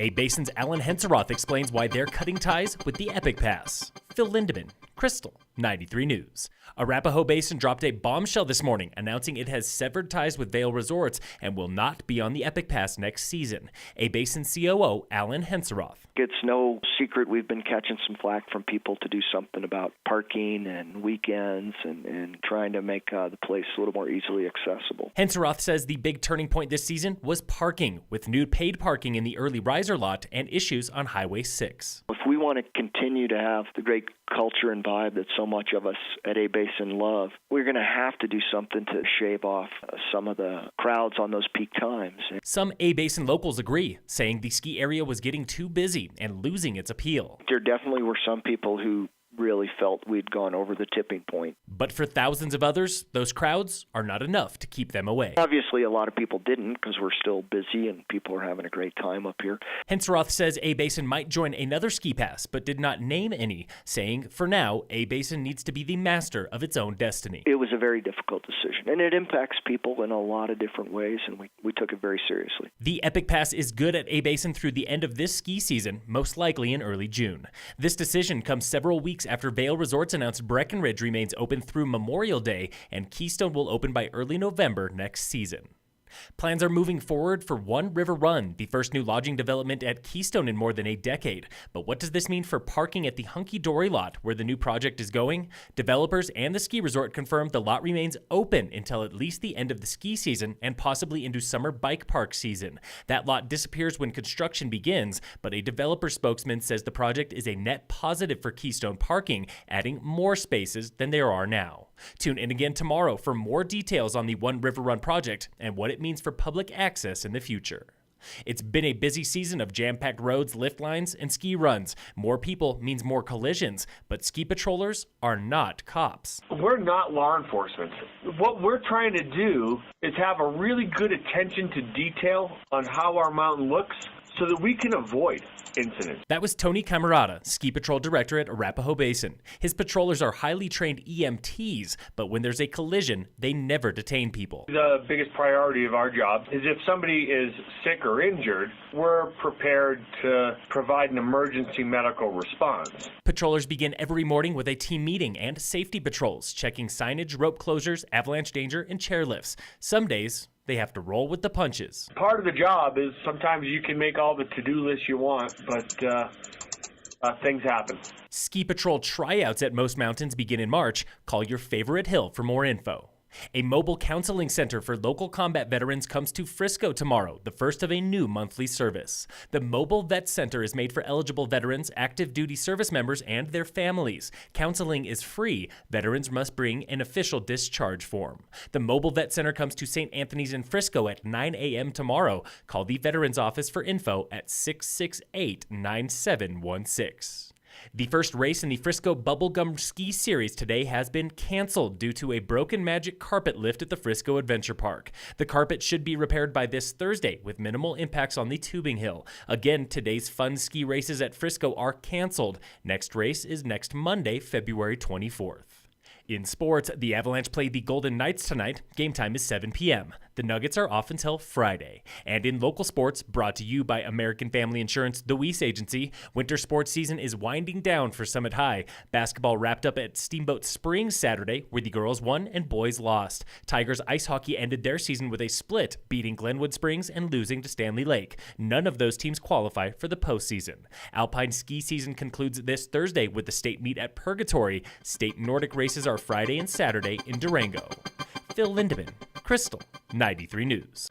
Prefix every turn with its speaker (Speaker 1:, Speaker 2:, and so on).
Speaker 1: A-Basin's Alan Henseroth explains why they're cutting ties with the Epic Pass. Phil Lindeman, Krystal, 93 News. Arapahoe Basin dropped a bombshell this morning, announcing it has severed ties with Vail Resorts and will not be on the Epic Pass next season. A-Basin COO Alan Henseroth.
Speaker 2: It's no secret we've been catching some flack from people to do something about parking and weekends and trying to make the place a little more easily accessible.
Speaker 1: Henseroth says the big turning point this season was parking, with new paid parking in the early riser lot and issues on Highway 6.
Speaker 2: If we want to continue to have the great culture and vibe that so much of us at A-Basin love, we're going to have to do something to shave off some of the crowds on those peak times.
Speaker 1: Some A-Basin locals agree, saying the ski area was getting too busy and losing its appeal.
Speaker 2: There definitely were some people who really felt we'd gone over the tipping point.
Speaker 1: But for thousands of others, those crowds are not enough to keep them away.
Speaker 2: Obviously, a lot of people didn't because we're still busy and people are having a great time up here.
Speaker 1: Henseroth says A-Basin might join another ski pass, but did not name any, saying, for now, A-Basin needs to be the master of its own destiny.
Speaker 2: It was a very difficult decision, and it impacts people in a lot of different ways, and we took it very seriously.
Speaker 1: The Epic Pass is good at A-Basin through the end of this ski season, most likely in early June. This decision comes several weeks after Vail Resorts announced Breckenridge remains open through Memorial Day and Keystone will open by early November next season. Plans are moving forward for One River Run, the first new lodging development at Keystone in more than a decade. But what does this mean for parking at the Hunki Dori lot where the new project is going? Developers and the ski resort confirmed the lot remains open until at least the end of the ski season and possibly into summer bike park season. That lot disappears when construction begins, but a developer spokesman says the project is a net positive for Keystone parking, adding more spaces than there are now. Tune in again tomorrow for more details on the One River Run project and what it means for public access in the future. It's been a busy season of jam-packed roads, lift lines, and ski runs. More people means more collisions, but ski patrollers are not cops.
Speaker 3: We're not law enforcement. What we're trying to do is have a really good attention to detail on how our mountain looks so that we can avoid incidents.
Speaker 1: That was Tony Camarada, Ski Patrol Director at Arapahoe Basin. His patrollers are highly trained EMTs, but when there's a collision, they never detain people.
Speaker 3: The biggest priority of our job is if somebody is sick or injured, we're prepared to provide an emergency medical response.
Speaker 1: Patrollers begin every morning with a team meeting and safety patrols, checking signage, rope closures, avalanche danger, and chairlifts. Some days, they have to roll with the punches.
Speaker 3: Part of the job is sometimes you can make all the to-do lists you want, but things happen.
Speaker 1: Ski patrol tryouts at most mountains begin in March. Call your favorite hill for more info. A mobile counseling center for local combat veterans comes to Frisco tomorrow, the first of a new monthly service. The Mobile Vet Center is made for eligible veterans, active duty service members, and their families. Counseling is free. Veterans must bring an official discharge form. The Mobile Vet Center comes to St. Anthony's in Frisco at 9 a.m. tomorrow. Call the Veterans Office for info at 668-9716. The first race in the Frisco Bubble Gum ski series today has been canceled due to a broken magic carpet lift at the Frisco Adventure Park. The carpet should be repaired by this Thursday with minimal impacts on the tubing hill. Again, today's fun ski races at Frisco are canceled. Next race is next Monday, February 24th. In sports, the Avalanche play the Golden Knights tonight. Game time is 7 p.m. The Nuggets are off until Friday. And in local sports, brought to you by American Family Insurance, the Weiss Agency, winter sports season is winding down for Summit High. Basketball wrapped up at Steamboat Springs Saturday, where the girls won and boys lost. Tigers ice hockey ended their season with a split, beating Glenwood Springs and losing to Stanley Lake. None of those teams qualify for the postseason. Alpine ski season concludes this Thursday with the state meet at Purgatory. State Nordic races are Friday and Saturday in Durango. Phil Lindeman, Krystal, 93 News.